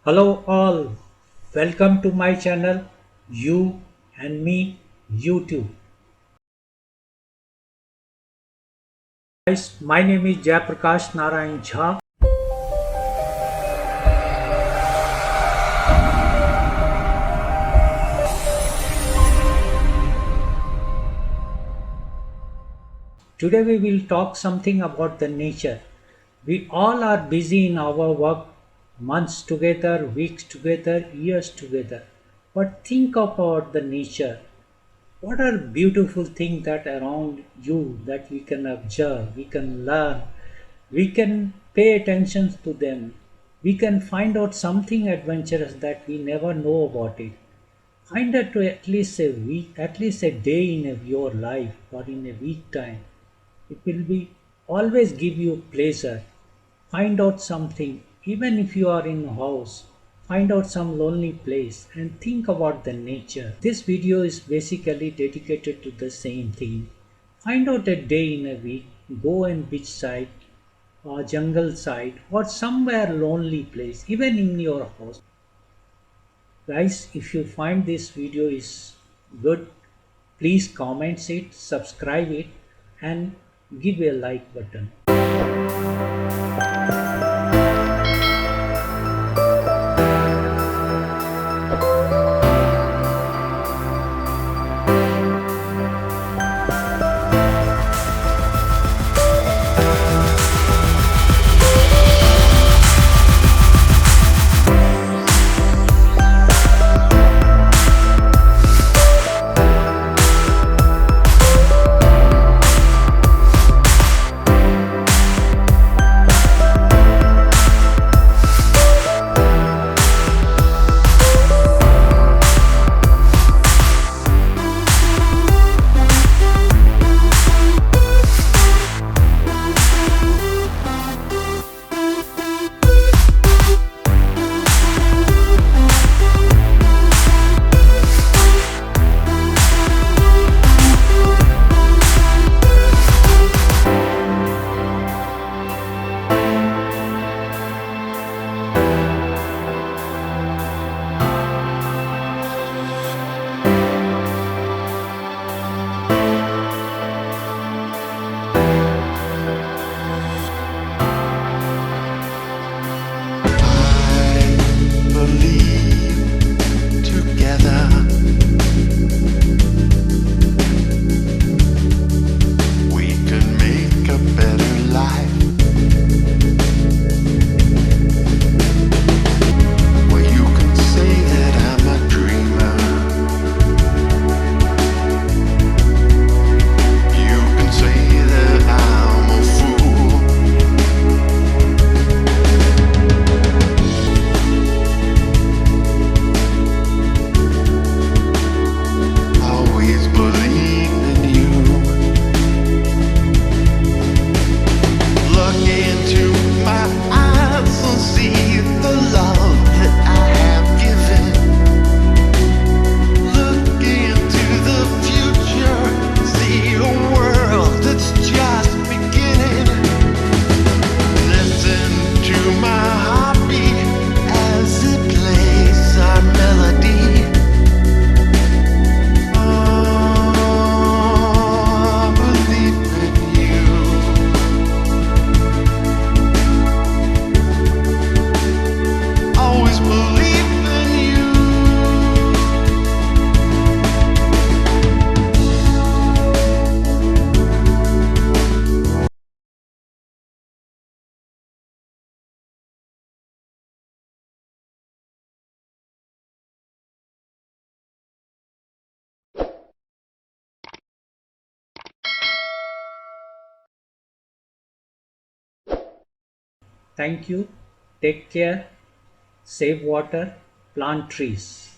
Hello all, welcome to my channel You and Me YouTube. Guys, my name is Jayaprakash Narayan Jha. Today we will talk something about the nature. We all are busy in our work, months together, weeks together, years together. But think about the nature. What are beautiful things that around you that we can observe, we can learn, we can pay attention to them. We can find out something adventurous that we never know about it. Find out to at least a week, at least a day in your life or in a week time. It will be always give you pleasure. Find out something, even if you are in a house, find out some lonely place and think about the nature. This video is basically dedicated to the same thing. Find out a day in a week, go and beach side or jungle side or somewhere lonely place, even in your house. Guys, if you find this video is good, please comment it, subscribe it and give a like button. Believe together we can make a better life where you can say that I'm a dreamer. You can say that I'm a fool. Always believe in you. Look into my eyes and see the love that I have given. Look into the future, see a world that's just beginning. Listen to my heartbeat as it plays our melody. Always believe in you. Thank you. Take care. Save water. Plant trees.